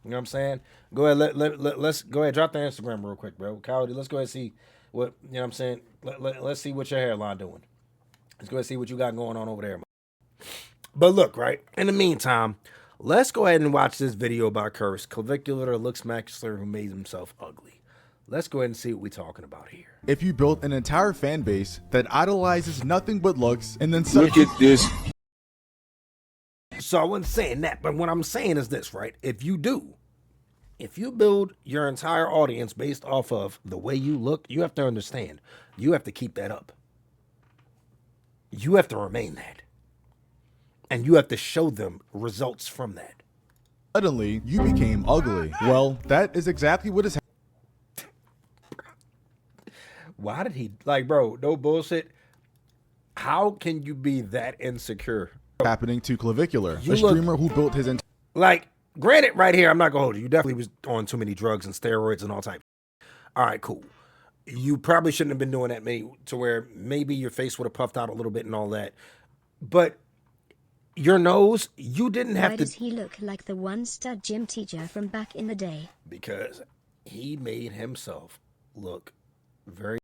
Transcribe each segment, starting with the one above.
You know what I'm saying? Go ahead, let's go ahead, drop the Instagram real quick, bro. Coyote, let's go ahead and see what, you know what I'm saying? Let's see what your hairline doing. Let's go ahead and see what you got going on over there. But look, right? In the meantime, let's go ahead and watch this video about Curse, Clavicular Looksmaxxer, who made himself ugly. Let's go ahead and see what we're talking about here. If you built an entire fan base that idolizes nothing but looks and then Look at this. So I wasn't saying that, but what I'm saying is this, right? If you build your entire audience based off of the way you look, you have to understand, you have to keep that up. You have to remain that. And you have to show them results from that. suddenly you became ugly. Well, that is exactly what is Why did he, like, bro, no bullshit. How can you be that insecure? happening to Clavicular, You a look- streamer who built his entire Like, granted, right here, I'm not gonna hold you. You definitely was on too many drugs and steroids and all types. All right, cool. You probably shouldn't have been doing that, maybe to where maybe your face would have puffed out a little bit and all that. But your nose, you didn't have Why to. does he look like the one stud gym teacher from back in the day? Because he made himself look very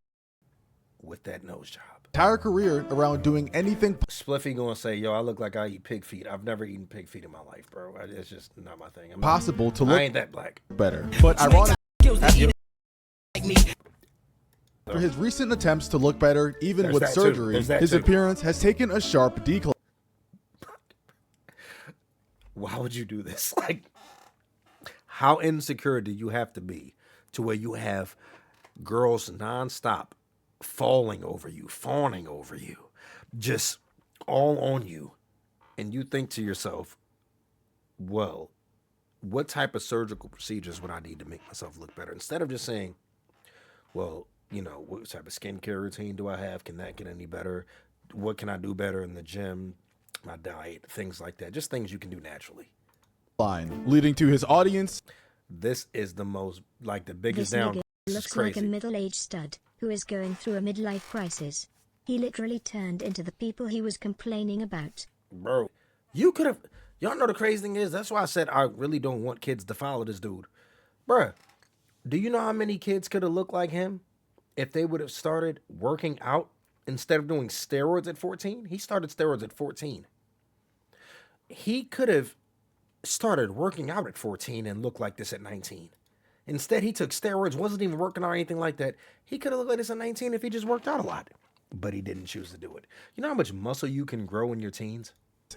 with that nose job. entire career around doing anything Spliffy gonna say, yo, I look like I eat pig feet. I've never eaten pig feet in my life, bro. It's just not my thing. possible to I look ain't that black. better. But ironically, for his recent attempts to look better, even There's with that too. surgery, There's that his too. appearance has taken a sharp decline. Why would you do this? Like, how insecure do you have to be to where you have girls nonstop falling over you, fawning over you, just all on you, and you think to yourself, well, what type of surgical procedures would I need to make myself look better? Instead of just saying, well, you know, what type of skincare routine do I have? Can that get any better? What can I do better in the gym? My diet, things like that. Just things you can do naturally. Leading to his audience This is the most, like, the biggest This down. nigga This is looks like a crazy. middle-aged stud who is going through a midlife crisis. He literally turned into the people he was complaining about. Bro, you could have, y'all know the crazy thing is, that's why I said I really don't want kids to follow this dude. Bruh, do you know how many kids could have looked like him if they would have started working out instead of doing steroids at 14? He started steroids at 14. He could have started working out at 14 and looked like this at 19. Instead, he took steroids, wasn't even working or anything like that. He could have looked like this at 19 if he just worked out a lot. But he didn't choose to do it. You know how much muscle you can grow in your teens?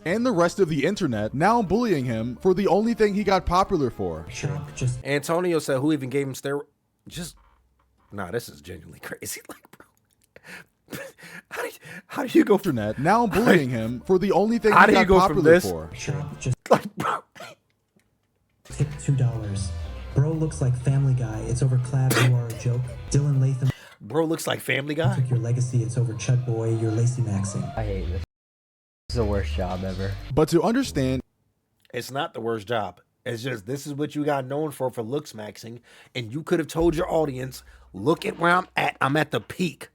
and the rest of the internet now bullying him for the only thing he got popular for. Antonio said, who even gave him steroids? Just, nah, this is genuinely crazy. Like, bro, how do you go from Internet now bullying him for the only thing How he do you got go from popular this? for. Just like, bro? tip $2. Bro looks like Family Guy. It's over Clav. You are a joke. Dylan Latham Bro looks like Family Guy. took your legacy. It's over Chud Boy. You're Lacey Maxing. I hate this. This is the worst job ever. But to understand It's not the worst job. It's just this is what you got known for looksmaxxing, and you could have told your audience, look at where I'm at. I'm at the peak.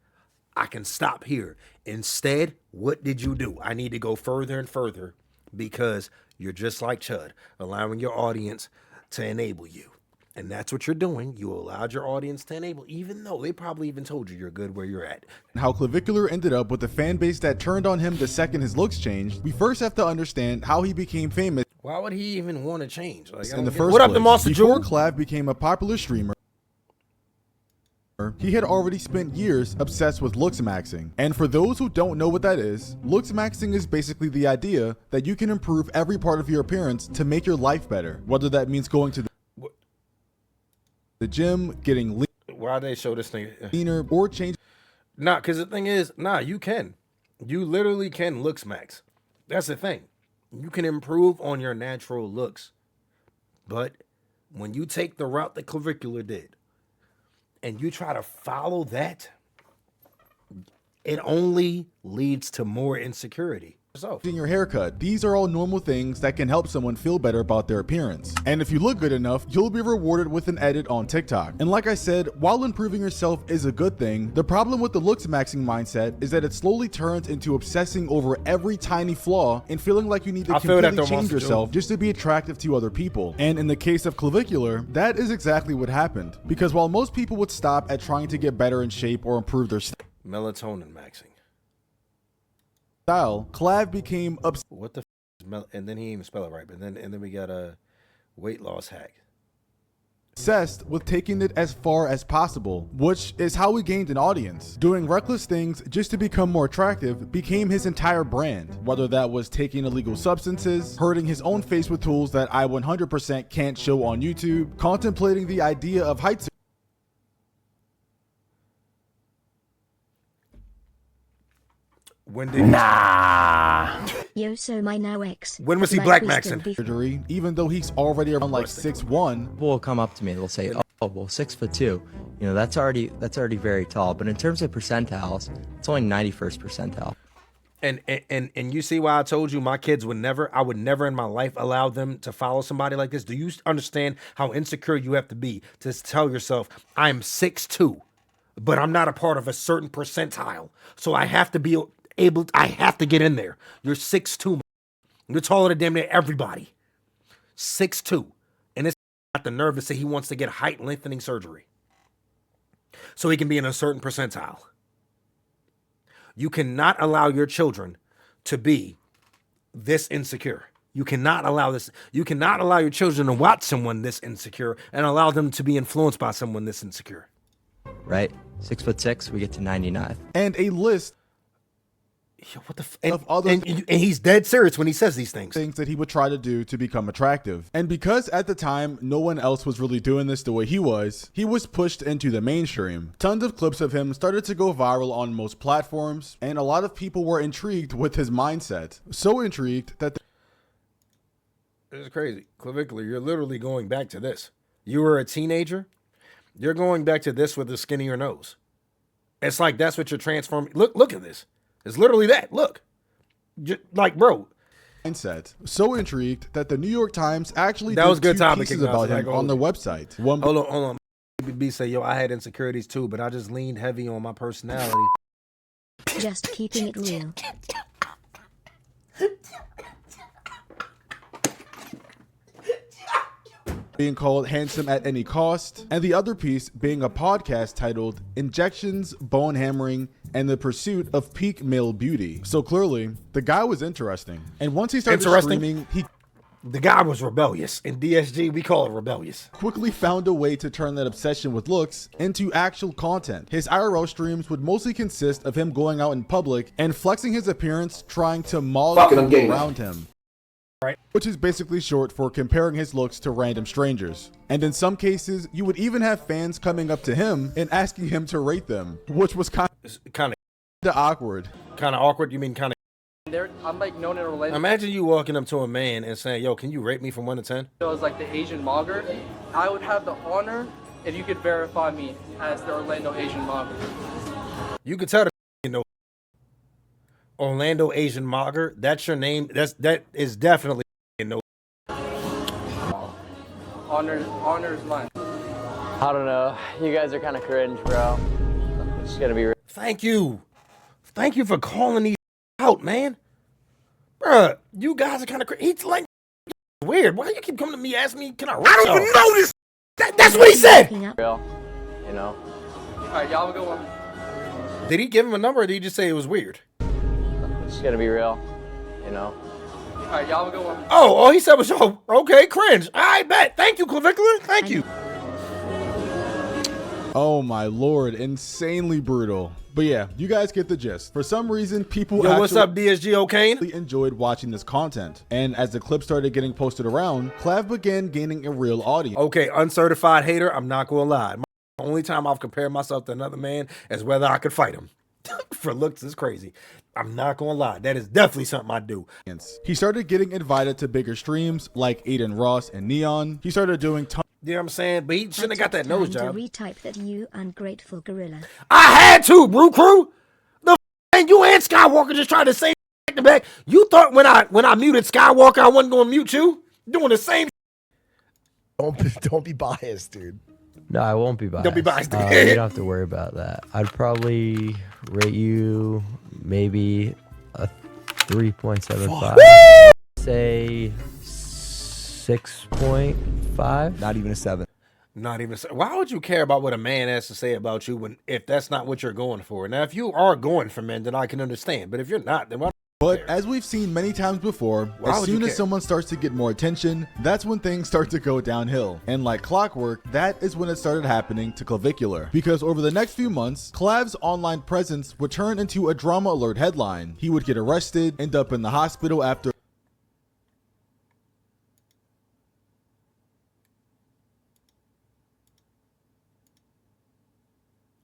I can stop here. Instead, what did you do? I need to go further and further because you're just like Chud, allowing your audience to enable you. And that's what you're doing. You allowed your audience to enable, even though they probably even told you you're good where you're at. how Clavicular ended up with a fan base that turned on him the second his looks changed, we first have to understand how he became famous Why would he even want to change? Like, in the first what up, place. the Monster Before Jewel? Clav became a popular streamer, he had already spent years obsessed with looksmaxxing. And for those who don't know what that is, looksmaxxing is basically the idea that you can improve every part of your appearance to make your life better. Whether that means going to the gym, getting Why they show this thing? leaner, or change Nah, because the thing is, nah, you can. You literally can looks max. That's the thing. You can improve on your natural looks. But when you take the route that Clavicular did, and you try to follow that, it only leads to more insecurity. getting your haircut. These are all normal things that can help someone feel better about their appearance. And if you look good enough, you'll be rewarded with an edit on TikTok. And like I said, while improving yourself is a good thing, the problem with the looksmaxxing mindset is that it slowly turns into obsessing over every tiny flaw and feeling like you need to completely change yourself just to be attractive to other people. And in the case of Clavicular, that is exactly what happened. Because while most people would stop at trying to get better in shape or improve their melatonin maxing. Style, Clav became what the f and then he didn't even spell it right, but then we got a weight loss hack. Obsessed with taking it as far as possible, which is how he gained an audience. Doing reckless things just to become more attractive became his entire brand, whether that was taking illegal substances, hurting his own face with tools that I 100% can't show on YouTube, contemplating the idea of height. When did Yo, so my now ex. When was he like black we maxing? still be Surgery, even though he's already around like 6'1". People will come up to me, they'll say, oh, well, 6'2", you know, that's already very tall. But in terms of percentiles, it's only 91st percentile. And you see why I told you my kids I would never in my life allow them to follow somebody like this. Do you understand how insecure you have to be to tell yourself, I'm 6'2", but I'm not a part of a certain percentile, so I have to be I have to get in there. You're 6'2". You're taller than damn near everybody. 6'2". And it's got the nerve to say he wants to get height lengthening surgery so he can be in a certain percentile. You cannot allow your children to be this insecure. You cannot allow this. You cannot allow your children to watch someone this insecure and allow them to be influenced by someone this insecure. Right? 6'6", we get to 99th. And a list what the of other and he's dead serious when he says these things that he would try to do to become attractive. And because at the time no one else was really doing this the way he was pushed into the mainstream. Tons of clips of him started to go viral on most platforms, and a lot of people were intrigued with his mindset. So intrigued that this is crazy. Clavicular, you're literally going back to this. You were a teenager, you're going back to this with a skinnier nose. It's like that's what you're transforming. Look at this. It's literally that. Look. Like, bro. Mindset. So intrigued that the New York Times actually that did was good 2 topic pieces about him on their website. Hold on. B say, yo, I had insecurities too, but I just leaned heavy on my personality. Just keeping it real. Being called handsome at any cost, and the other piece being a podcast titled Injections, Bone Hammering, and the Pursuit of Peak Male Beauty. So clearly, the guy was interesting. And once he started streaming, the guy was rebellious. In DSG, we call it rebellious. Quickly found a way to turn that obsession with looks into actual content. His IRL streams would mostly consist of him going out in public and flexing his appearance, trying to maul people around him. Right. Which is basically short for comparing his looks to random strangers. And in some cases, you would even have fans coming up to him and asking him to rate them, which was kind of awkward. Kind of awkward? You mean kind of? I'm like known in Orlando. Imagine you walking up to a man and saying, yo, can you rate me from 1 to 10? It was like the Asian mogger. I would have the honor if you could verify me as the Orlando Asian mogger. You could tell the Orlando Asian mogger. That's your name. That is definitely no. Honor is mine. I don't know. You guys are kind of cringe, bro. It's just gonna be. Thank you for calling these out, man. Bruh, you guys are kind of cringe. He's like weird. Why you keep coming to me asking me? Can I? I don't even know this. That's what he said. Real, you know. All right, y'all have a good one. Did he give him a number, or did he just say it was weird? It's gonna be real, you know. All right, y'all have a good one. Oh, all he said was, oh, okay, cringe. I bet. Thank you, Clavicular. Thank you. Oh my lord, insanely brutal. But yeah, you guys get the gist. For some reason, people Yo, what's up, DSG O'Kane? Enjoyed watching this content. And as the clip started getting posted around, Clav began gaining a real audience. Okay, uncertified hater, I'm not gonna lie. The only time I've compared myself to another man is whether I could fight him. For looks is crazy. I'm not gonna lie. That is definitely something I do. He started getting invited to bigger streams like Aiden Ross and Neon. He started doing you know what I'm saying? But he shouldn't have got that nose job. Retype that, you ungrateful gorilla. I had to, Brew Crew. The and you and Skywalker just tried to say to back. You thought when I muted Skywalker, I wasn't gonna mute you? Doing the same. Don't be biased, dude. No, I won't be biased. Don't be biased. You don't have to worry about that. I'd probably rate you maybe a 3.75. Say 6.5. Not even a 7. Not even. Why would you care about what a man has to say about you if that's not what you're going for? Now, if you are going for men, then I can understand. But if you're not, then why? But as we've seen many times before, as soon as someone starts to get more attention, that's when things start to go downhill. And like clockwork, that is when it started happening to Clavicular. Because over the next few months, Clav's online presence would turn into a drama alert headline. He would get arrested, end up in the hospital after.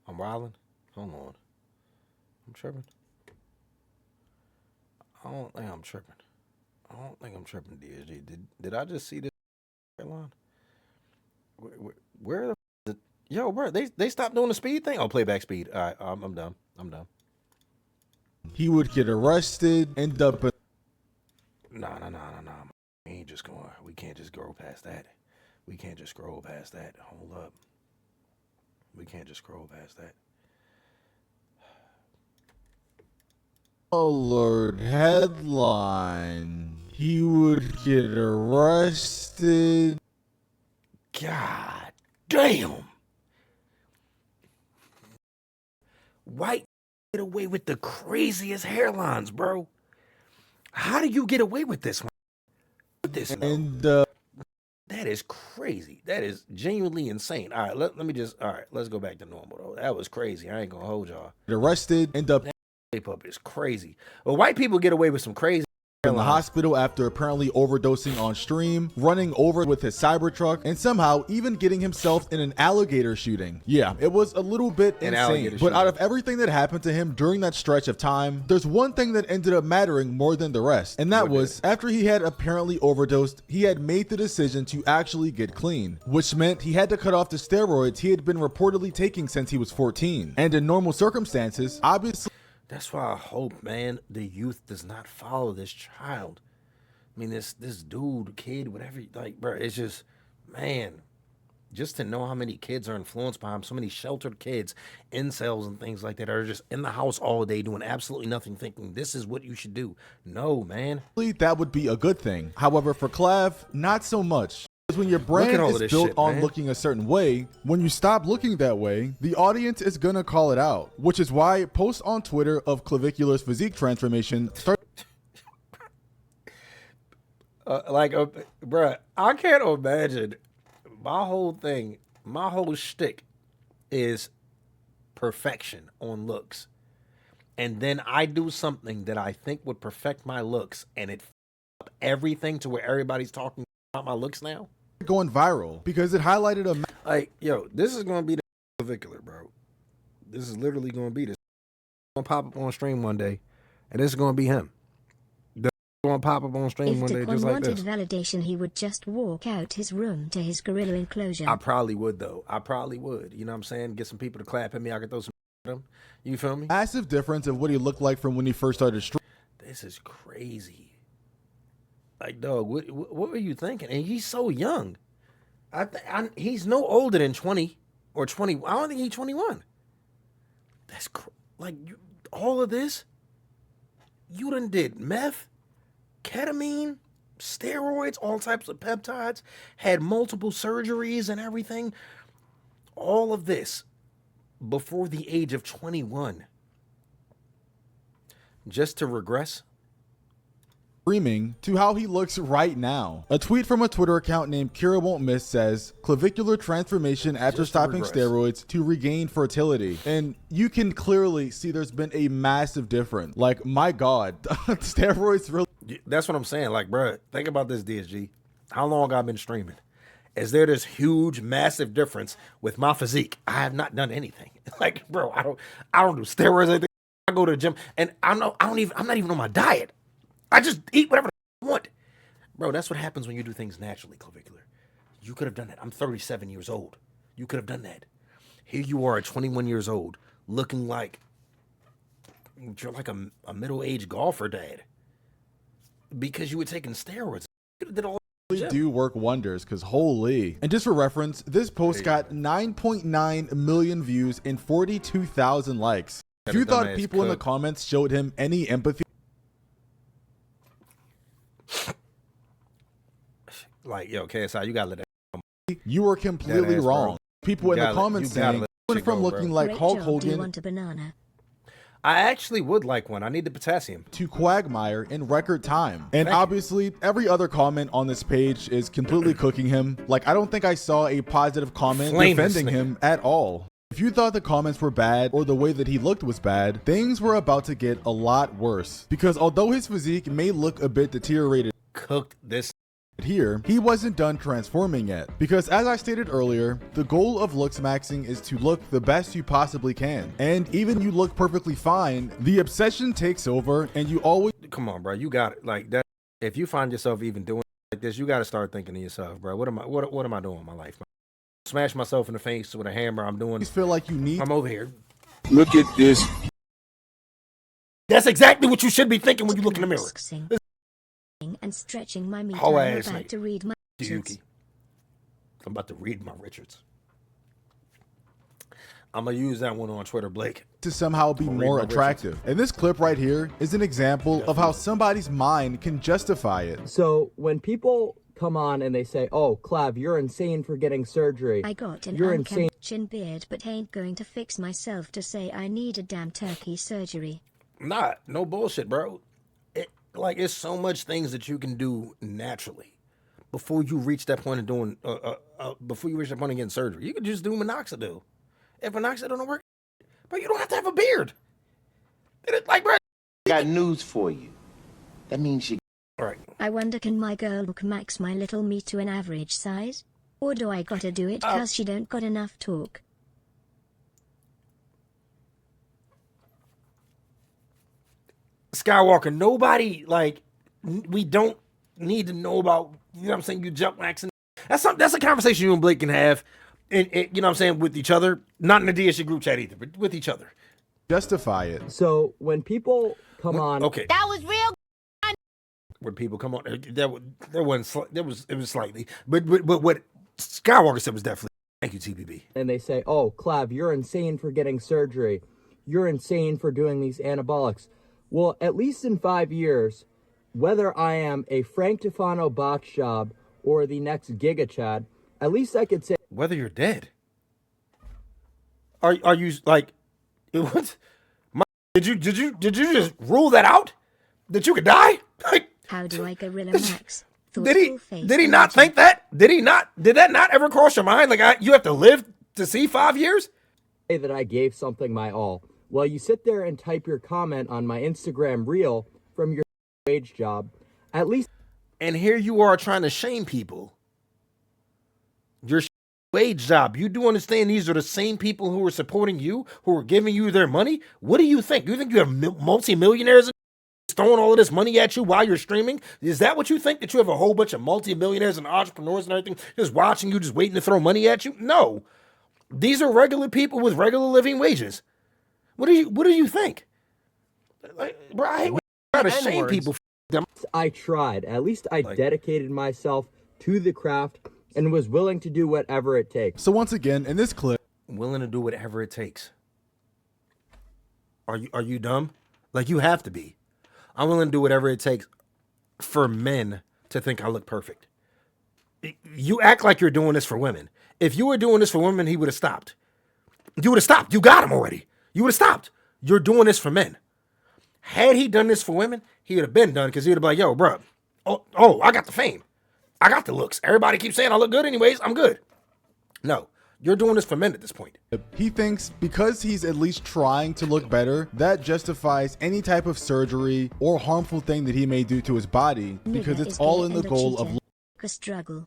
I'm wilding. Hold on. I'm tripping. I don't think I'm tripping. DSG. Did I just see this line? Where the yo, bro? They stopped doing the speed thing. Oh, playback speed. All right, I'm done. He would get arrested, end up in. No. We can't just go past that. We can't just scroll past that. Hold up. We can't just scroll past that. Alert headline. He would get arrested. God damn. White get away with the craziest hairlines, bro. How do you get away with this one? And that is crazy. That is genuinely insane. All right, let me just. All right, let's go back to normal though. That was crazy. I ain't gonna hold y'all. Arrested, end up Up is crazy. Well, white people get away with some crazy. In the hospital after apparently overdosing on stream, running over with his Cybertruck, and somehow even getting himself in an alligator shooting. Yeah, it was a little bit insane. But out of everything that happened to him during that stretch of time, there's one thing that ended up mattering more than the rest. And that was, after he had apparently overdosed, he had made the decision to actually get clean, which meant he had to cut off the steroids he had been reportedly taking since he was 14. And in normal circumstances, obviously, that's why I hope, man, the youth does not follow this child. I mean, this dude, kid, whatever, like, bro, it's just, man, just to know how many kids are influenced by him, so many sheltered kids, incels and things like that are just in the house all day doing absolutely nothing, thinking this is what you should do. No, man. That would be a good thing. However, for Clav, not so much. Because when your brand is built on looking a certain way, when you stop looking that way, the audience is gonna call it out. Which is why posts on Twitter of Clavicular's physique transformation start. Bruh, I can't imagine. My whole shtick is perfection on looks. And then I do something that I think would perfect my looks, and it up everything to where everybody's talking about my looks now. Going viral because it highlighted a this is gonna be the Clavicular, bro. This is literally gonna be this. Gonna pop up on stream one day, and this is gonna be him. Gonna pop up on stream one day just like this. If DAQUAN wanted validation, he would just walk out his room to his gorilla enclosure. I probably would though. You know what I'm saying? Get some people to clap at me. I could throw some at him. You feel me? Massive difference of what he looked like from when he first started streaming. This is crazy. Like, dog, what were you thinking? And he's so young. He's no older than 20 or 20. I don't think he's 21. That's all of this. You done did meth, ketamine, steroids, all types of peptides, had multiple surgeries and everything. All of this before the age of 21. Just to regress. Streaming to how he looks right now. A tweet from a Twitter account named Kira Won't Miss says, Clavicular transformation after stopping steroids to regain fertility. And you can clearly see there's been a massive difference. Like, my God, steroids really. That's what I'm saying. Like, bro, think about this, DSG. How long I've been streaming? Is there this huge, massive difference with my physique? I have not done anything. Like, bro, I don't do steroids. I go to the gym, and I'm not even on my diet. I just eat whatever I want. Bro, that's what happens when you do things naturally, Clavicular. You could have done that. I'm 37 years old. You could have done that. Here you are at 21 years old, looking like you're like a middle-aged golfer dad. because you were taking steroids. You did all really do work wonders, because holy. And just for reference, this post got 9.9 million views and 42,000 likes. If you thought people in the comments showed him any empathy, like, yo, KSI, you gotta let that. You were completely wrong. People in the comments saying, went from looking like Hulk Hogan. Do you want a banana? I actually would like one. I need the potassium. To Quagmire in record time. And obviously, every other comment on this page is completely cooking him. Like, I don't think I saw a positive comment defending him at all. If you thought the comments were bad or the way that he looked was bad, things were about to get a lot worse. Because although his physique may look a bit deteriorated, cooked this here, he wasn't done transforming yet. Because as I stated earlier, the goal of Looksmaxxing is to look the best you possibly can. And even you look perfectly fine, the obsession takes over and you always... Come on, bro. You got it. Like that. If you find yourself even doing like this, you got to start thinking to yourself, bro, what am I doing in my life, man? Smash myself in the face with a hammer. I'm doing... You feel like you need... I'm over here. Look at this. That's exactly what you should be thinking when you look in the mirror. And stretching my meat. Whole I'm ass about to read my Richards. I'm about to read my Richards. I'm gonna use that one on Twitter, Blake. To somehow be more attractive. And this clip right here is an example of how somebody's mind can justify it. So when people come on and they say, oh, Clav, you're insane for getting surgery. I got an you're unkempt chin beard, but ain't going to fix myself to say I need a damn turkey surgery. Nah, no bullshit, bro. Like, it's so much things that you can do naturally before you reach that point of doing, before you reach that point of getting surgery. You can just do minoxidil. If minoxidil don't work, bro, you don't have to have a beard. Like, bro, I got news for you. That means you... All right. I wonder, can my girl max my little me to an average size? Or do I gotta do it cause she don't got enough talk? Skywalker, nobody, like, we don't need to know about, you know what I'm saying, you jump maxing. That's a conversation you and Blake can have, and you know what I'm saying, with each other. Not in the DSG group chat either, but with each other. Justify it. So when people come on... Okay. That was real. When people come on, it was slightly, but what Skywalker said was definitely, thank you, TPB. And they say, oh, Clav, you're insane for getting surgery. You're insane for doing these anabolics. Well, at least in 5 years, whether I am a Frank Tufano box job or the next Giga Chad, at least I could say... Whether you're dead. Are you, like, what? Did you just rule that out? That you could die? Like, how do I gorilla max? Did he not think that? Did that not ever cross your mind? Like, you have to live to see 5 years? Say that I gave something my all. Well, you sit there and type your comment on my Instagram reel from your wage job, at least. And here you are trying to shame people. Your wage job. You do understand these are the same people who are supporting you, who are giving you their money? What do you think? You think you have multi-millionaires throwing all of this money at you while you're streaming? Is that what you think? That you have a whole bunch of multi-millionaires and entrepreneurs and everything just watching you, just waiting to throw money at you? No. These are regular people with regular living wages. What do you think? Like, bro, I hate when you try to shame people. I tried. At least I dedicated myself to the craft and was willing to do whatever it takes. So once again, in this clip, willing to do whatever it takes. Are you dumb? Like, you have to be. I'm willing to do whatever it takes for men to think I look perfect. You act like you're doing this for women. If you were doing this for women, he would have stopped. You would have stopped. You got him already. You would have stopped. You're doing this for men. Had he done this for women, he would have been done, because he would have been like, yo, bro, oh, I got the fame. I got the looks. Everybody keeps saying I look good anyways. I'm good. No, you're doing this for men at this point. He thinks because he's at least trying to look better, that justifies any type of surgery or harmful thing that he may do to his body, because it's all in the goal of a struggle.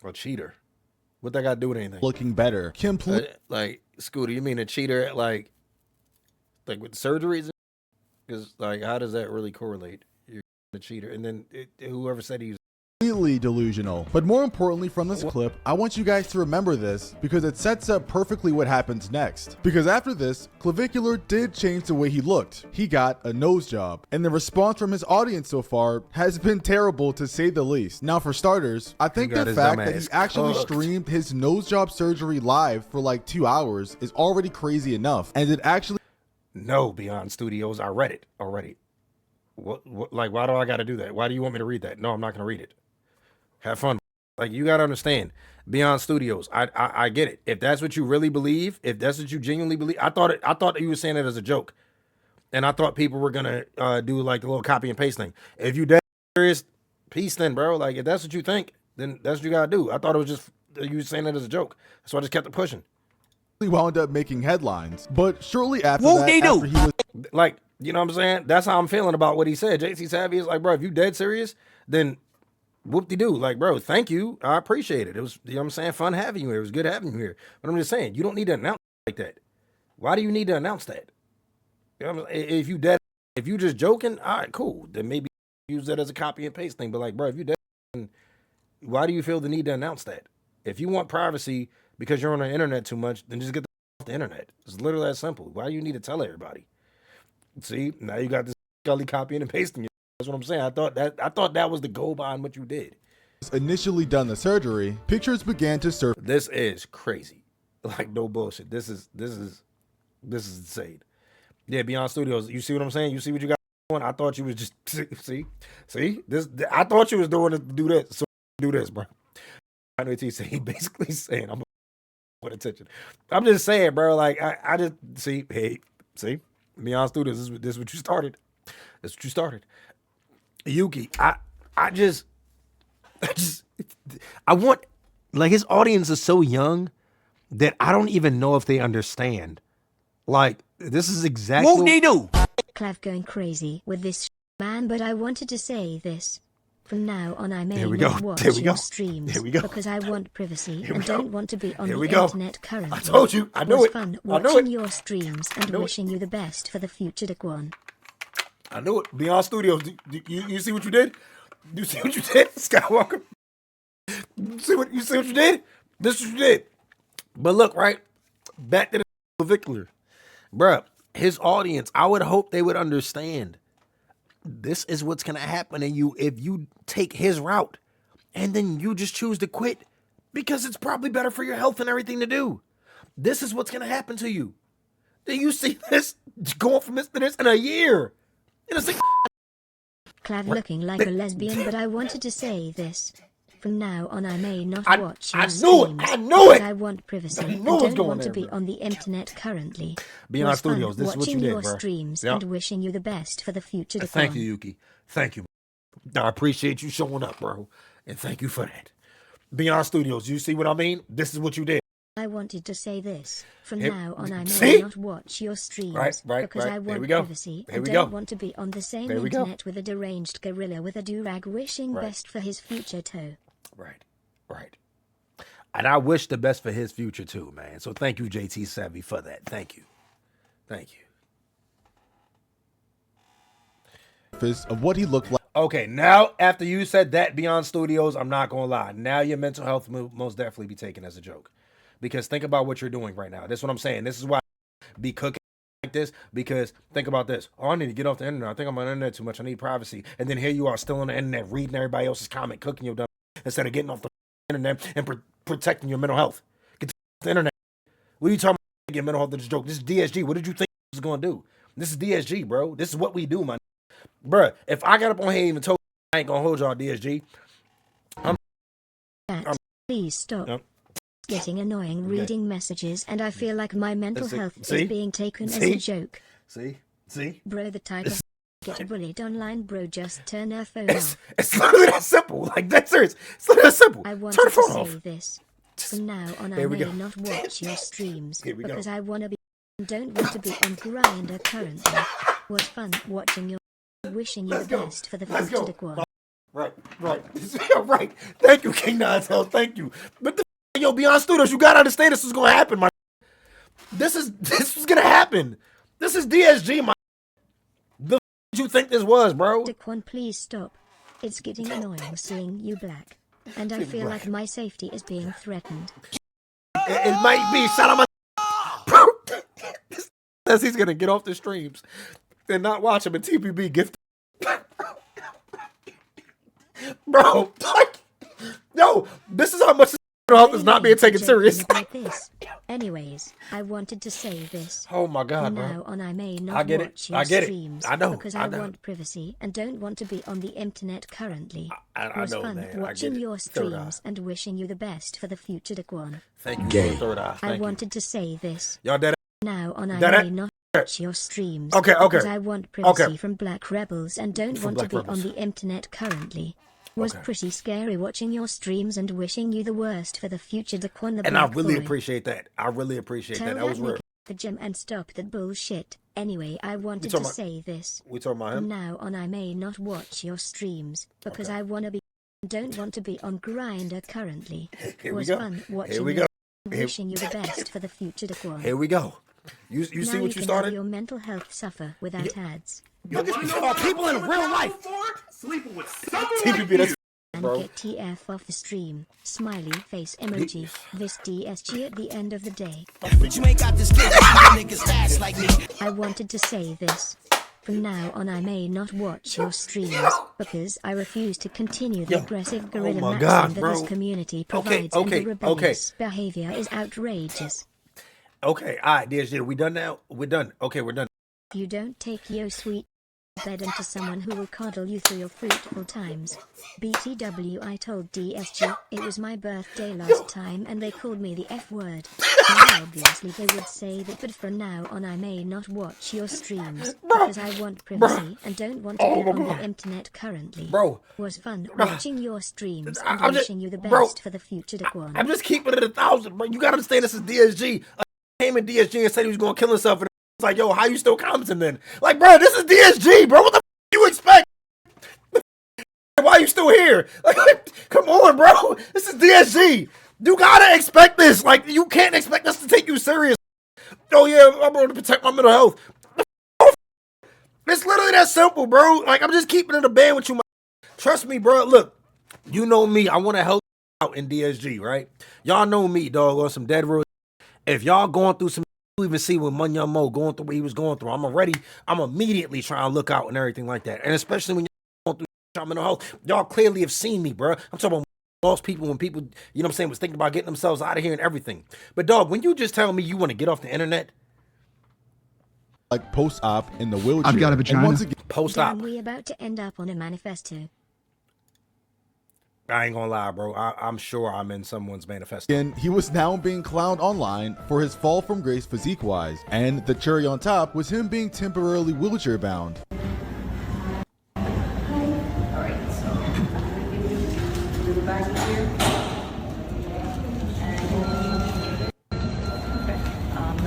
A cheater. What that got to do with anything? Looking better. Like, Scooter, you mean a cheater like with surgeries? Because, like, how does that really correlate? You're a cheater. And then whoever said he was completely delusional. But more importantly from this clip, I want you guys to remember this because it sets up perfectly what happens next. Because after this, Clavicular did change the way he looked. He got a nose job. And the response from his audience so far has been terrible to say the least. Now for starters, I think the fact that he actually streamed his nose job surgery live for like 2 hours is already crazy enough. And it actually... No, Beyond Studios, I read it already. What, like, why do I got to do that? Why do you want me to read that? No, I'm not going to read it. Have fun. Like, you got to understand, Beyond Studios, I get it. If that's what you really believe, if that's what you genuinely believe, I thought that you were saying it as a joke. And I thought people were going to do like the little copy and paste thing. If you dead serious, peace then, bro. Like, if that's what you think, then that's what you got to do. I thought it was just you were saying it as a joke. So I just kept it pushing. He wound up making headlines. But shortly after that, after he was... Like, you know what I'm saying? That's how I'm feeling about what he said. JC Savvy is like, bro, if you dead serious, then whoop-de-doo. Like, bro, thank you. I appreciate it. It was, you know what I'm saying, fun having you here. It was good having you here. But I'm just saying, you don't need to announce like that. Why do you need to announce that? You know what I'm saying? If you dead, if you just joking, all right, cool. Then maybe use that as a copy and paste thing. But like, bro, if you dead, why do you feel the need to announce that? If you want privacy because you're on the internet too much, then just get off the internet. It's literally that simple. Why do you need to tell everybody? See, now you got this gully copying and pasting. That's what I'm saying. I thought that was the goal behind what you did. Initially done the surgery, pictures began to surface. This is crazy. Like, no bullshit. This is insane. Yeah, Beyond Studios. You see what I'm saying? You see what you got going? I thought you was just see this. I thought you was doing to do this. So do this, bro. I know he's basically saying I'm put attention. I'm just saying, bro. Like I just see. Hey, see. Beyond Studios, this is what you started. That's what you started. Yuki, I want, like, his audience is so young that I don't even know if they understand. Like, this is exactly what they do. Clav going crazy with this man, but I wanted to say this. From now on, I may not watch your streams because I want privacy and don't want to be on the internet currently. I told you. I knew it. It was fun watching your streams and wishing you the best for the future, DAQUAN. I knew it. Beyond Studios. You see what you did? You see what you did, Skywalker? You see what you did? This is what you did. But look, right? Back to the Clavicular. Bruh, his audience, I would hope they would understand. This is what's going to happen to you if you take his route and then you just choose to quit because it's probably better for your health and everything to do. This is what's going to happen to you. Do you see this going from this to this in a year? In a Clav looking like a lesbian, but I wanted to say this. From now on, I may not watch your streams. I knew it. I want privacy and don't want to be on the internet currently. Beyond Studios, this is what you did, bro. Watching your streams and wishing you the best for the future. Thank you, Yuki. Thank you. I appreciate you showing up, bro. And thank you for that. Beyond Studios, you see what I mean? This is what you did. I wanted to say this. From now on, I may not watch your streams because I want privacy and don't want to be on the same internet with a deranged gorilla with a do-rag wishing best for his future too. Right. And I wish the best for his future too, man. So thank you, JT Savvy, for that. Thank you. Of what he looked like. Okay, now after you said that, Beyond Studios, I'm not gonna lie. Now your mental health will most definitely be taken as a joke. Because think about what you're doing right now. This is what I'm saying. This is why I be cooking like this. Because think about this. Oh, I need to get off the internet. I think I'm on the internet too much. I need privacy. And then here you are still on the internet reading everybody else's comment, cooking your dumb instead of getting off the internet and protecting your mental health. Get off the internet. What are you talking about? Get mental health is a joke. This is DSG. What did you think I was going to do? This is DSG, bro. This is what we do, man. Bruh, if I got up on here and even told you I ain't going to hold y'all DSG. Please stop. Getting annoying reading messages, and I feel like my mental health is being taken as a joke. See? Bro, the type of get bullied online, bro, just turn her phone off. It's literally that simple. Like, that's serious. It's literally that simple. I want turn the to phone say off. this. From now on, I may not watch your streams because I want to be don't want to be on Grindr currently. Was fun watching your wishing you the best for the future, DAQUAN. Right. Right. Thank you, King Nines. Thank you. But yo, Beyond Studios, you gotta understand this is gonna happen, my. This is gonna happen. This is DSG, my. The you think this was, bro? DAQUAN, please stop. It's getting annoying seeing you black. And I feel like my safety is being threatened. It might be. Shout out my says he's gonna get off the streams and not watch him in TPB gift. Bro, like, no, this is how much health is not being taken serious. Anyways, I wanted to say this. Oh my God, From bro. now on, I may not I get watch it. your I get streams it. I know. because I want privacy and don't want to be on the internet currently. I was know, fun man. watching I get it. your Third eye. streams and wishing you the best for the future, DAQUAN. Thank you for the third eye. I Thank you. wanted to say this. Y'all dead? Now on, I That may it? not watch your streams Okay. because I want privacy from black rebels and don't want to be Black on rebels. the internet currently. Was pretty scary watching your streams and wishing you the worst for the future, DAQUAN the And I Black really Boy. appreciate that. I really appreciate Tell that. That was Nick real. at the gym and stop that bullshit. Anyway, I wanted talking to about- say this. We talking about From him? now on, I may not watch your streams because I don't want to be on Grindr currently. Here we Was go. fun watching Here we you go. wishing you the best for the future, DAQUAN. Here we go. You see now what you you can started? have your mental health suffer without ads. Yo, people in real life. Sleeping with TPB, that's And bro. get TF off the stream. Smiley face emoji. This DSG at the end of the day. But you ain't got this kid niggas ass like me. I wanted to say this. From now on, I may not watch your streams because I refuse to continue the aggressive guerrilla my maxim God, that bro. this community provides, and the rebellious behavior is outrageous. Okay, all right, DSG, we done now? We're done. Okay, we're done. If you don't take your sweet bed into someone who will coddle you through your fruitful times. BTW, I told DSG it was my birthday last time and they called me the F word. Now obviously they would say that, but from now on I may not watch your streams because I want privacy and don't want to be on the internet currently. Bro. Was fun watching your streams and I'm wishing you the best bro, for the future, DAQUAN. I'm just keeping it 1,000, bro. You gotta understand this is DSG. Came in DSG and said he was gonna kill himself, and it's like, yo, how you still commenting then? Like, bro, this is DSG, bro. What the you expect? Why you still here? Like, come on, bro. This is DSG. You gotta expect this. Like, you can't expect us to take you serious. Oh yeah, I'm gonna protect my mental health. It's literally that simple, bro. Like, I'm just keeping it a band with you. Trust me, bro. Look, you know me. I want to help out in DSG, right? Y'all know me, dog, on some dead real. If y'all going through some, you even see when Munyon Mo going through what he was going through, I'm immediately trying to look out and everything like that. And especially when you're going through mental health, y'all clearly have seen me, bro. I'm talking about lost people when people, you know what I'm saying, was thinking about getting themselves out of here and everything. But dog, when you just tell me you want to get off the internet, like post-op in the wheelchair. I've got a vagina. And once again, post-op. Damn, we about to end up on a manifesto. I ain't gonna lie, bro. I'm sure I'm in someone's manifesto. again, he was now being clowned online for his fall from grace physique-wise, and the cherry on top was him being temporarily wheelchair-bound.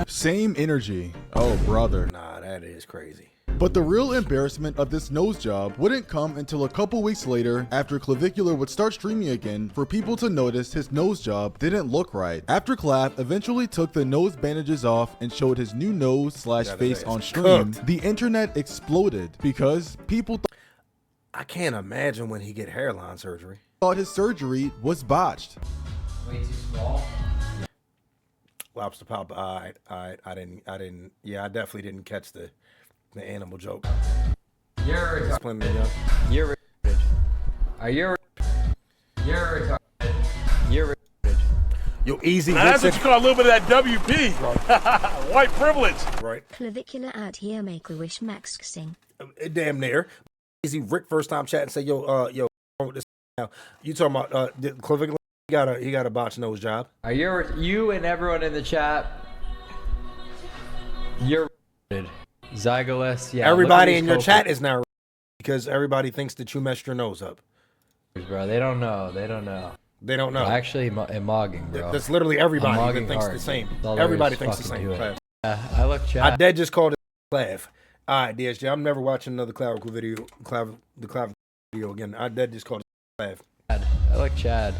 Same energy. Oh, brother. Nah, that is crazy. But the real embarrassment of this nose job wouldn't come until a couple weeks later after Clavicular would start streaming again for people to notice his nose job didn't look right. After Clav eventually took the nose bandages off and showed his new nose slash face on stream, the internet exploded because people I can't imagine when he get hairline surgery. thought his surgery was botched. Way too small. Lobster pop. I didn't. Yeah, I definitely didn't catch the animal joke. You're retarded. You're retarded. Are you? You're retarded. You're retarded. Yo, easy. Now that's what you call a little bit of that WP. White privilege. Right. Clavicular out here, make a wish, Maxxing. Damn near. Easy. Rick first time chat and say, yo, with this now. You talking about Clavicular? He got a botched nose job. Are you and everyone in the chat? You're retarded. Zygoless, yeah. Everybody in your chat is now because everybody thinks that you messed your nose up. Bro, they don't know. They don't know. They don't know. Well, actually, I'm mogging, bro. That's literally everybody I'm that mogging thinks hard. the same. All there Everybody is, thinks the fucking same. do it. Clav. I look chat. I dead just called it Clav. All right, DSJ. I'm never watching another Clavicle video. The Clav video again. I dead just called it Clav. I look Chad.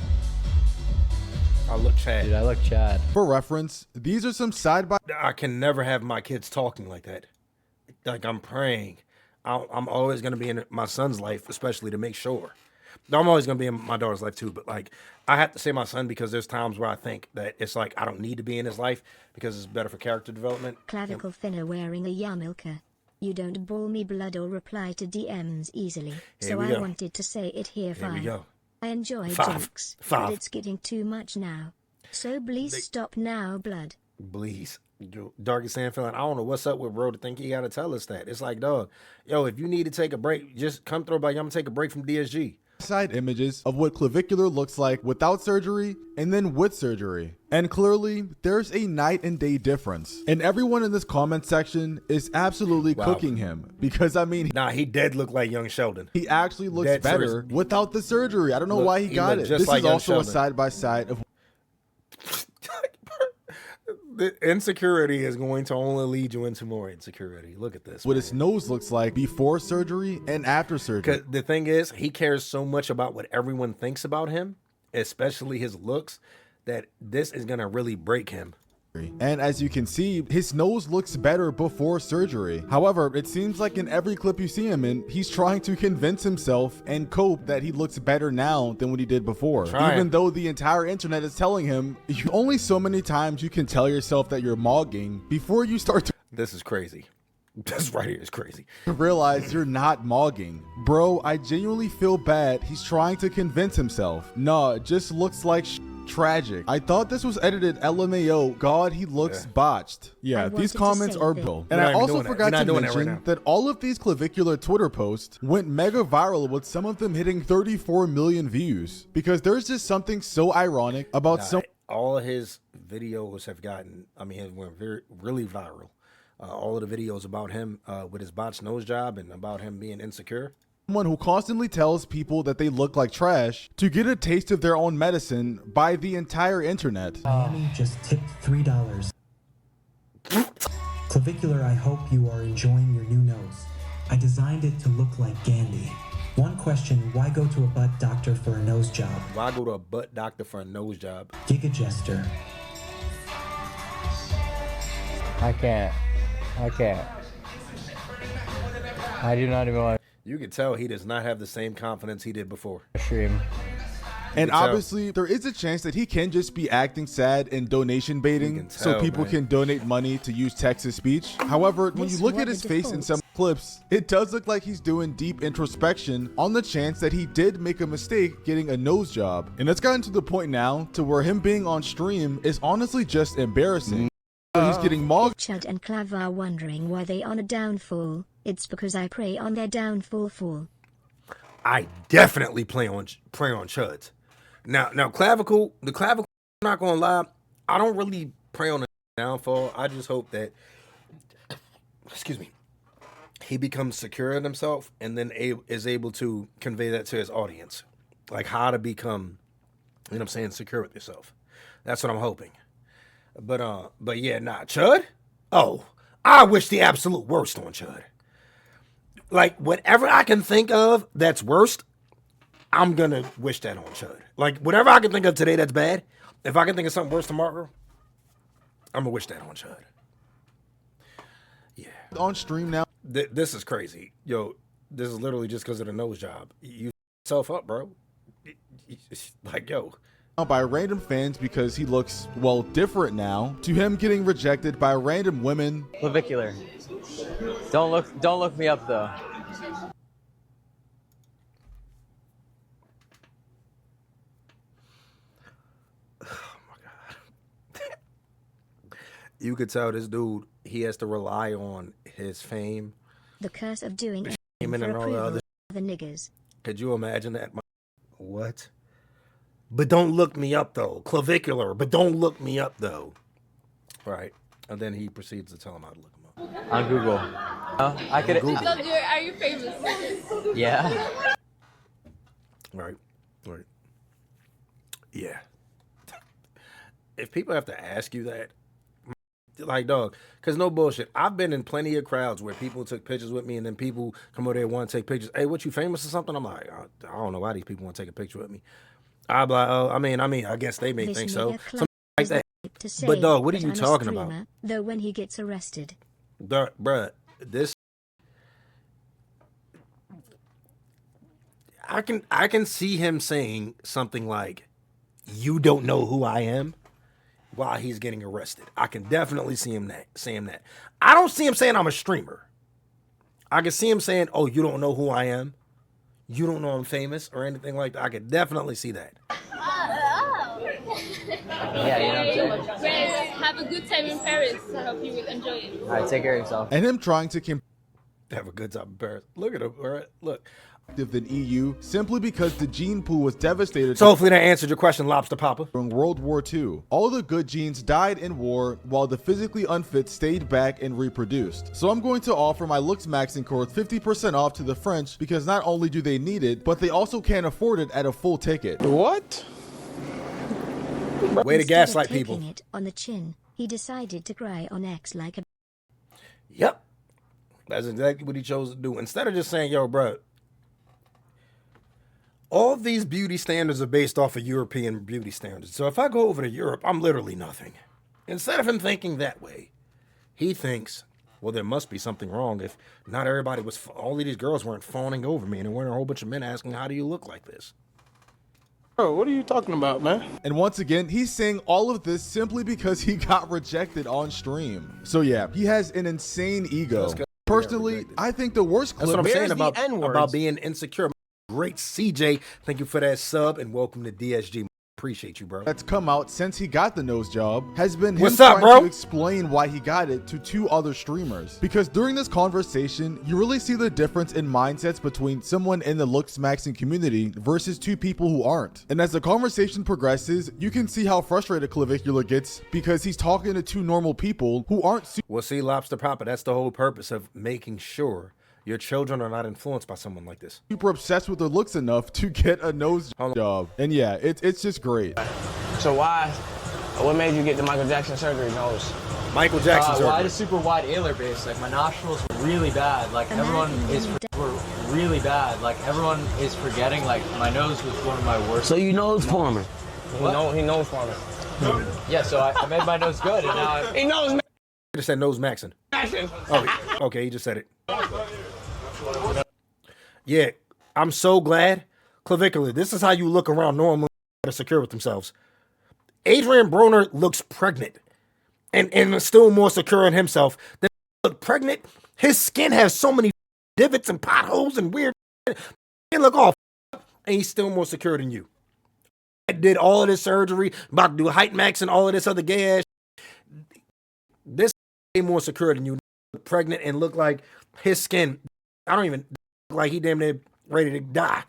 I look Chad. Dude, I look Chad. For reference, these are some side by I can never have my kids talking like that. Like I'm praying. I'm always gonna be in my son's life, especially to make sure. I'm always gonna be in my daughter's life too, but like I have to say my son because there's times where I think that it's like I don't need to be in his life because it's better for character development. Clavicle thinner wearing a yarmulke. You don't ball me blood or reply to DMs easily, so I wanted to say it here. Here we go. I enjoy jokes, but it's getting too much now. So please stop now, blood. Please. Darkest Sandfield, I don't know what's up with bro to think he gotta tell us that. It's like, dog, yo, if you need to take a break, just come through by. I'm gonna take a break from DSG. Side images of what clavicular looks like without surgery and then with surgery. And clearly, there's a night and day difference. And everyone in this comment section is absolutely cooking him. Because, I mean... Nah, he dead look like young Sheldon. He actually looks better without the surgery. I don't know why he got it. This is also a side-by-side of... The insecurity is going to only lead you into more insecurity. Look at this. What his nose looks like before surgery and after surgery. Because the thing is, he cares so much about what everyone thinks about him, especially his looks, that this is going to really break him. And as you can see, his nose looks better before surgery. However, it seems like in every clip you see him in, he's trying to convince himself and cope that he looks better now than what he did before. Even though the entire internet is telling him, only so many times you can tell yourself that you're mogging before you start to... This is crazy. This right here is crazy. Realize you're not mogging. Bro, I genuinely feel bad. He's trying to convince himself. Nah, it just looks like tragic. I thought this was edited LMAO. God, he looks botched. Yeah, these comments are bull. And I also forgot to mention that all of these clavicular Twitter posts went mega viral, with some of them hitting 34 million views. Because there's just something so ironic about all of his videos have gotten, I mean, it went really viral. All of the videos about him with his botched nose job and about him being insecure. Someone who constantly tells people that they look like trash to get a taste of their own medicine by the entire internet. Miami just tipped $3. Clavicular, I hope you are enjoying your new nose. I designed it to look like Gandhi. One question, why go to a butt doctor for a nose job? Why go to a butt doctor for a nose job? Giga Jester. I can't. I do not even want You can tell he does not have the same confidence he did before. Stream. And obviously, there is a chance that he can just be acting sad and donation baiting so people can donate money to use text-to-speech. However, when you look at his face in some clips, it does look like he's doing deep introspection on the chance that he did make a mistake getting a nose job. And it's gotten to the point now to where him being on stream is honestly just embarrassing. He's getting mocked. Chud and Clav are wondering why they on a downfall. It's because I prey on their downfall. I definitely prey on Chuds. Now clavicle, I'm not gonna lie, I don't really prey on the downfall. I just hope that, excuse me, he becomes secure in himself and then is able to convey that to his audience, like how to become, you know what I'm saying, secure with yourself. That's what I'm hoping. But yeah, nah, Chud. Oh, I wish the absolute worst on Chud. Like, whatever I can think of that's worst, I'm going to wish that on Chud. Like, whatever I can think of today that's bad, if I can think of something worse tomorrow, I'm going to wish that on Chud. Yeah. On stream now. This is crazy. Yo, this is literally just because of the nose job. You yourself up, bro. Like, yo. By random fans because he looks, well, different now, to him getting rejected by random women. Clavicular. Don't look me up though. Oh my God. You could tell this dude, he has to rely on his fame. The curse of doing it and for all the other niggas. Could you imagine that? What? But don't look me up, though. Clavicular, but don't look me up, though. Right. And then he proceeds to tell him how to look him up. On Google. I could. Are you famous? Yeah. Right. Yeah. If people have to ask you that, like, dog, because no bullshit. I've been in plenty of crowds where people took pictures with me and then people come over there and want to take pictures. Hey, what, you famous or something? I'm like, I don't know why these people want to take a picture with me. I'm like, oh, I mean, I guess they may think so. Something like that. But dog, what are you talking about? Though when he gets arrested. Bruh, this I can see him saying something like, "You don't know who I am," while he's getting arrested. I can definitely see him saying that. I don't see him saying I'm a streamer. I can see him saying, "Oh, you don't know who I am. You don't know I'm famous," or anything like that. I could definitely see that. Yeah, you know what I'm saying? Have a good time in Paris. I hope you will enjoy it. All right, take care of yourself. And him trying to have a good time in Paris. Look at him. All right, look. Than EU simply because the gene pool was devastated. So hopefully that answered your question, Lobster Papa. During World War II, all the good genes died in war while the physically unfit stayed back and reproduced. So I'm going to offer my Looksmaxxing course 50% off to the French because not only do they need it, but they also can't afford it at a full ticket. What? Way to gaslight people. It on the chin, he decided to cry on X like a... Yep. That's exactly what he chose to do. Instead of just saying, yo, bro, all of these beauty standards are based off of European beauty standards. So if I go over to Europe, I'm literally nothing. Instead of him thinking that way, he thinks, well, there must be something wrong if not everybody was, all of these girls weren't fawning over me and there weren't a whole bunch of men asking, how do you look like this? Bro, what are you talking about, man? And once again, he's saying all of this simply because he got rejected on stream. So yeah, he has an insane ego. Personally, I think the worst clip... That's what I'm saying about being insecure. Great CJ, thank you for that sub and welcome to DSG. Appreciate you, bro. That's come out since he got the nose job has been him What's up, trying bro? to explain why he got it to 2 other streamers. Because during this conversation, you really see the difference in mindsets between someone in the Looksmaxxing community versus 2 people who aren't. And as the conversation progresses, you can see how frustrated Clavicular gets because he's talking to 2 normal people who aren't... Well, see, Lobster Papa, that's the whole purpose of making sure your children are not influenced by someone like this. Super obsessed with their looks enough to get a nose job. And yeah, it's just great. So what made you get the Michael Jackson surgery nose? Michael Jackson surgery. Well, I had a super wide ailer base. Like my nostrils were really bad. Like everyone were really bad. Like everyone is forgetting. Like my nose was one of my worst. So you nose farmer? He nose farmer. Yeah. So I made my nose good, and now he knows. He just said nose maxing. Oh, okay, he just said it. Yeah, I'm so glad. Clavicular, this is how you look around normally that are secure with themselves. Adrian Broner looks pregnant and is still more secure in himself. Than look pregnant. His skin has so many divots and potholes and weird. He look all and he's still more secure than you. I did all of this surgery, about to do height max and all of this other gay ass. This is way more secure than you. Pregnant and look like his skin, I don't even look like he damn near ready to die.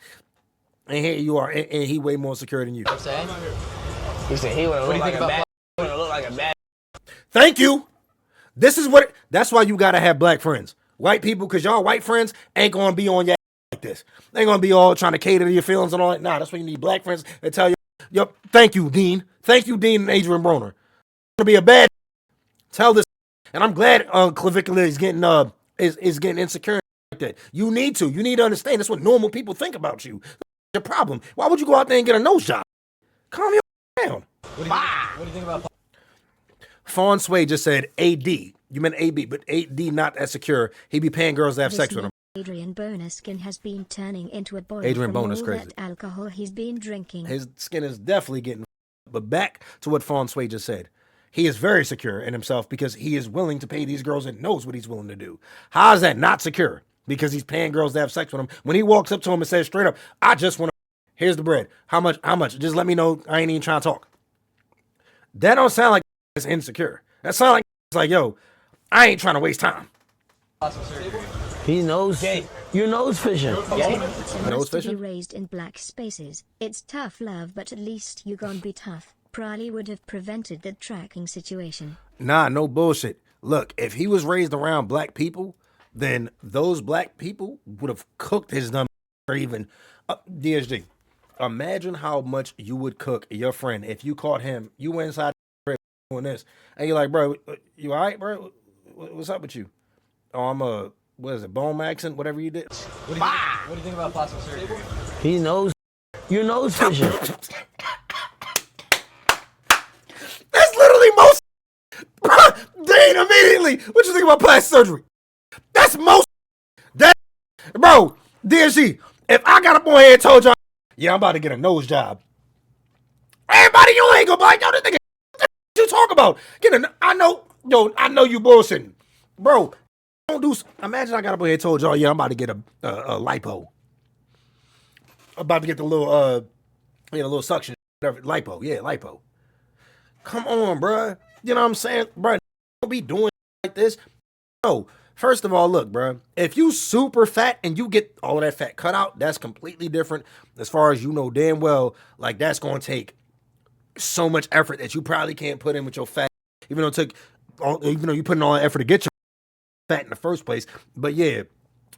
And here you are, and he way more secure than you. He said he would look like a bad. Thank you. That's why you gotta have black friends. White people, because y'all white friends ain't gonna be on your like this. They ain't gonna be all trying to cater to your feelings and all that. Nah, that's why you need black friends that tell you, yo, thank you, Dean. Thank you, Dean and Adrian Broner. To be a bad tell this. And I'm glad Clavicular is getting getting insecure like that. You need to understand that's what normal people think about you. That's your problem. Why would you go out there and get a nose job? Calm your down. What do you think about? Fawn Sway just said AD. You meant AB, but AD not as secure. He be paying girls to have sex with him. Adrian Boner's skin has been turning into a boil Adrian from Boner's all crazy. that alcohol he's been drinking. His skin is definitely getting. But back to what Fawn Sway just said. He is very secure in himself because he is willing to pay these girls and knows what he's willing to do. How is that not secure? Because he's paying girls to have sex with him. When he walks up to him and says straight up, I just want to, here's the bread. How much? Just let me know. I ain't even trying to talk. That don't sound like it's insecure. That sound like it's like, yo, I ain't trying to waste time. He knows. You're nose fishing. Nose To be fishing? raised in black spaces. It's tough love, but at least you gon' be tough. Probably would have prevented the tracking situation. Nah, no bullshit. Look, if he was raised around black people, then those black people would have cooked his dumb or even DSG. Imagine how much you would cook your friend if you caught him. You went inside doing this, and you're like, bro, you all right, bro? What's up with you? Oh, I'm what is it, bone maxing, whatever you did. What do you think about plastic surgery? He knows. You're nose fishing. That's literally most. Dane, immediately. What you think about plastic surgery? That's most. That, bro, DSG. If I got up on here and told y'all, yeah, I'm about to get a nose job. Everybody, you ain't gonna be like, yo, this nigga, what you talk about? I know you bullshitting. Bro, don't do, imagine I got up on here and told y'all, yeah, I'm about to get a lipo. I'm about to get the little suction, whatever, lipo, yeah, lipo. Come on, bruh. You know what I'm saying? Bruh, don't be doing like this. No, first of all, look, bruh. If you super fat and you get all of that fat cut out, that's completely different. As far as you know damn well, like that's going to take so much effort that you probably can't put in with your fat, even though you put in all that effort to get your fat in the first place. But yeah, you know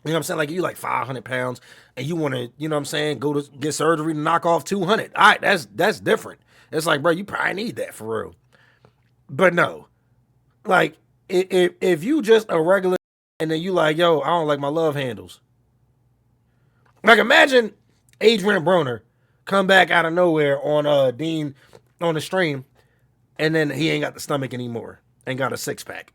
what I'm saying? Like you like 500 pounds and you want to, you know what I'm saying, go to get surgery to knock off 200. All right, that's different. It's like, bro, you probably need that for real. But no, like if you just a regular and then you like, yo, I don't like my love handles. Like imagine Adrian Broner come back out of nowhere on Dean on the stream and then he ain't got the stomach anymore and got a 6-pack.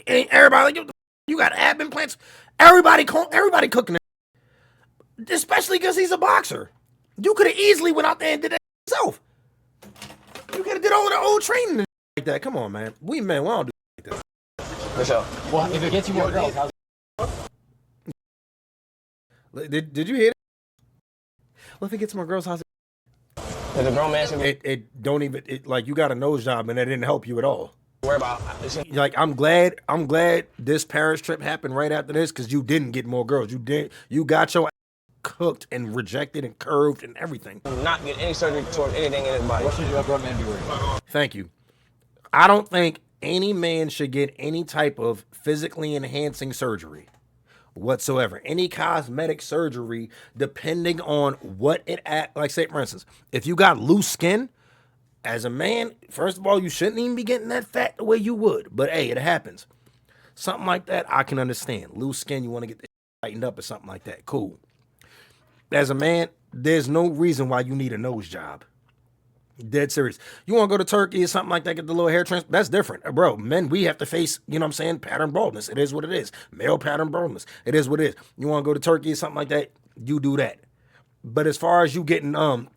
Ain't everybody like, you got ab implants? Everybody cooking it. Especially because he's a boxer. You could have easily went out there and did that yourself. You could have did all the old training and like that. Come on, man. We don't do like that. For sure. Well, if it gets you more girls, how's Did you hear that? Well, if it gets more girls, how's it? There's a grown man should be. It don't even, like you got a nose job and that didn't help you at all. Worry about. Like I'm glad this Paris trip happened right after this because you didn't get more girls. You got your cooked and rejected and curved and everything. Not get any surgery towards anything in his body. What should a grown man be worried about? Thank you. I don't think any man should get any type of physically enhancing surgery whatsoever. Any cosmetic surgery, depending on what it like say for instance, if you got loose skin, as a man, first of all, you shouldn't even be getting that fat the way you would. But hey, it happens. Something like that, I can understand. Loose skin, you want to get this tightened up or something like that. Cool. As a man, there's no reason why you need a nose job. Dead serious. You want to go to Turkey or something like that, get the little hair transplant, that's different. Bro, men, we have to face, you know what I'm saying, pattern baldness. It is what it is. Male pattern baldness. It is what it is. You want to go to Turkey or something like that, you do that. But as far as you getting, the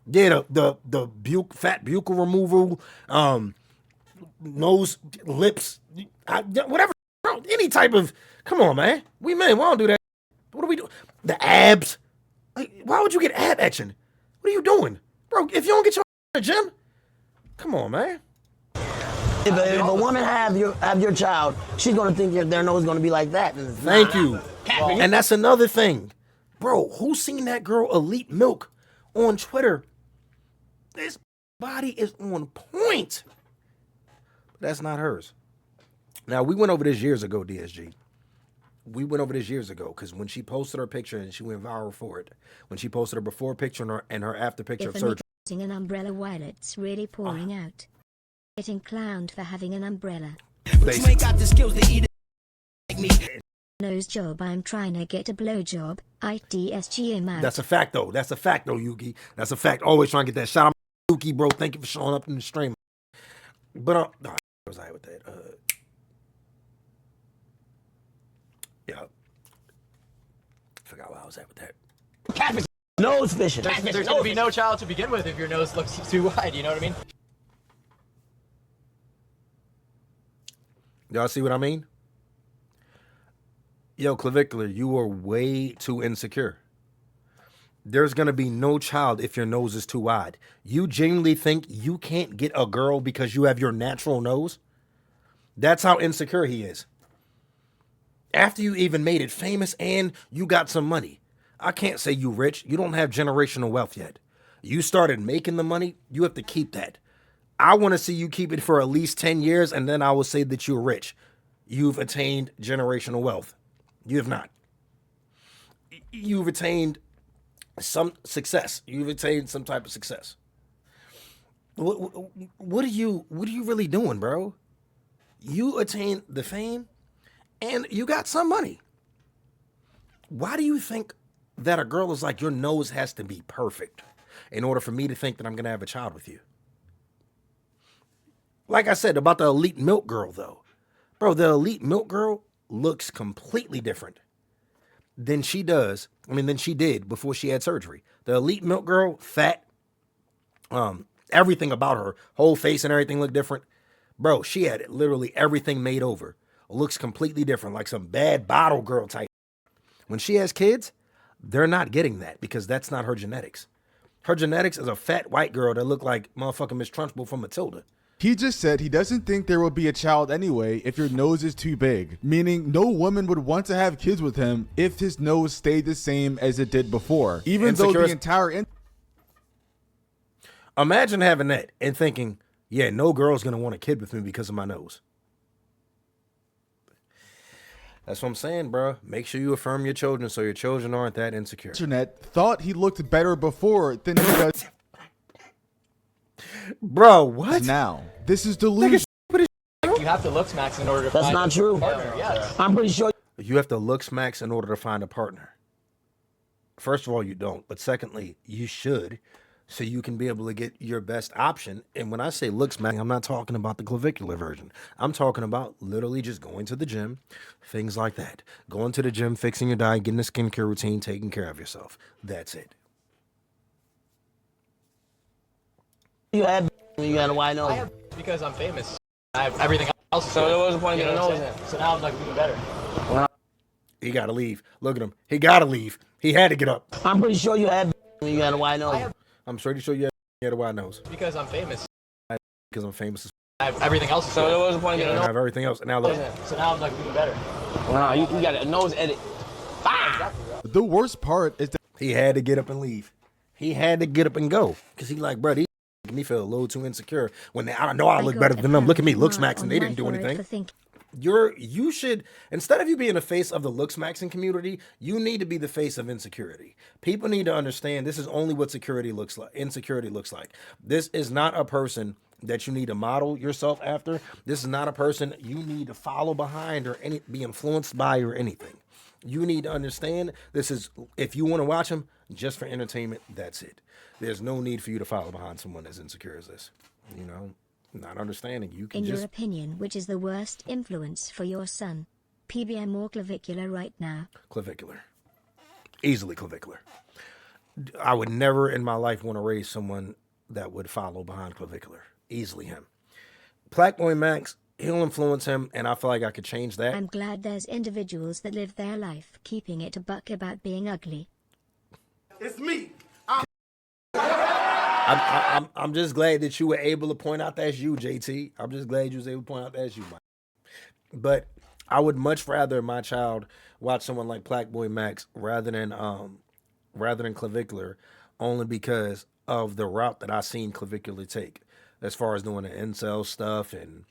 fat buccal removal, nose, lips, whatever, any type of, come on, man. We men, we don't do that. What do we do? The abs. Like, why would you get ab action? What are you doing? Bro, if you don't get your in the gym, come on, man. If a woman have your child, she's going to think their nose is going to be like that. Thank you. And that's another thing. Bro, who seen that girl Elite Milk on Twitter? This body is on point. But that's not hers. Now, we went over this years ago, DSG. We went over this years ago because when she posted her picture and she went viral for it, when she posted her before picture and her after picture of surgery. Using an umbrella while it's really pouring out. Getting clowned for having an umbrella. Nose job, I'm trying to get a blowjob. ITSG him out. That's a fact, though. That's a fact, though, Yuki. That's a fact. Always trying to get that shot. Yuki, bro, thank you for showing up in the stream. But, where was I with that? Yeah. Forgot where I was at with that. Nose fishing. There's going to be no child to begin with if your nose looks too wide, you know what I mean? Y'all see what I mean? Yo, Clavicular, you are way too insecure. There's going to be no child if your nose is too wide. You genuinely think you can't get a girl because you have your natural nose? That's how insecure he is. After you even made it famous and you got some money. I can't say you rich. You don't have generational wealth yet. You started making the money. You have to keep that. I want to see you keep it for at least 10 years, and then I will say that you're rich. You've attained generational wealth. You have not. You've attained some success. You've attained some type of success. What are you really doing, bro? You attained the fame, and you got some money. Why do you think that a girl is like, your nose has to be perfect in order for me to think that I'm going to have a child with you? Like I said about the Elite Milk girl, though. Bro, the Elite Milk girl looks completely different. than she does. I mean, than she did before she had surgery. The elite milk girl, fat, everything about her, whole face and everything looked different. Bro, she had literally everything made over. Looks completely different, like some bad bottle girl type. When she has kids, they're not getting that because that's not her genetics. Her genetics is a fat white girl that looked like motherfucking Miss Trunchbull from Matilda. He just said he doesn't think there will be a child anyway if your nose is too big, meaning no woman would want to have kids with him if his nose stayed the same as it did before, even though the entire... Imagine having that and thinking, yeah, no girl's going to want a kid with me because of my nose. That's what I'm saying, bro. Make sure you affirm your children so your children aren't that insecure. Internet thought he looked better before than he does... Bro, what? Now, this is delusion. You have to Looksmaxx in order to That's find not true. partner. Yes. I'm pretty sure. You have to Looksmaxx in order to find a partner. First of all, you don't. But secondly, you should, so you can be able to get your best option. And when I say Looksmaxx, I'm not talking about the clavicular version. I'm talking about literally just going to the gym, things like that. Going to the gym, fixing your diet, getting a skincare routine, taking care of yourself. That's it. You got a wide nose. Because I'm famous. I have everything else. So there was a point getting a nose in. So now I'm like even better. He got to leave. Look at him. He got to leave. He had to get up. I'm pretty sure you got a wide nose. I'm pretty sure you had a wide nose. Because I'm famous. Because I'm famous. I have everything else. So there was a point getting a nose. I have everything else. And now look. So now I'm like even better. Nah, you got a nose edit. The worst part is that he had to get up and leave. He had to get up and go. Because he like, bro, these make me feel a little too insecure when I know I look better than them. Look at me, Looksmaxxing, and they didn't do anything. You should, instead of you being the face of the Looksmaxxing community, you need to be the face of insecurity. People need to understand this is only what insecurity looks like. This is not a person that you need to model yourself after. This is not a person you need to follow behind or be influenced by or anything. You need to understand this is, if you want to watch them just for entertainment, that's it. There's no need for you to follow behind someone as insecure as this. You know, not understanding. You can In your opinion, which is the worst influence for your son? PBM or clavicular right now? Clavicular. Easily clavicular. I would never in my life want to raise someone that would follow behind clavicular. Easily him. Blackboy Max, he'll influence him, and I feel like I could change that. I'm glad there's individuals that live their life keeping it a buck about being ugly. It's me. I'm just glad that you were able to point out that's you, JT. I'm just glad you was able to point out that's you, Mike. But I would much rather my child watch someone like Blackboy Max rather than clavicular, only because of the route that I seen clavicular take, as far as doing the incel stuff and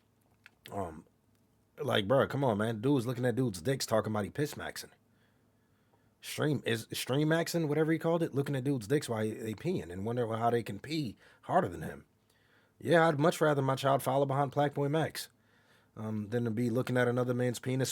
like, bro, come on, man. Dude's looking at dude's dicks talking about he piss maxing. Stream maxing, whatever he called it, looking at dudes' dicks while they peeing and wonder how they can pee harder than him. Yeah, I'd much rather my child follow behind Blackboy Max than to be looking at another man's penis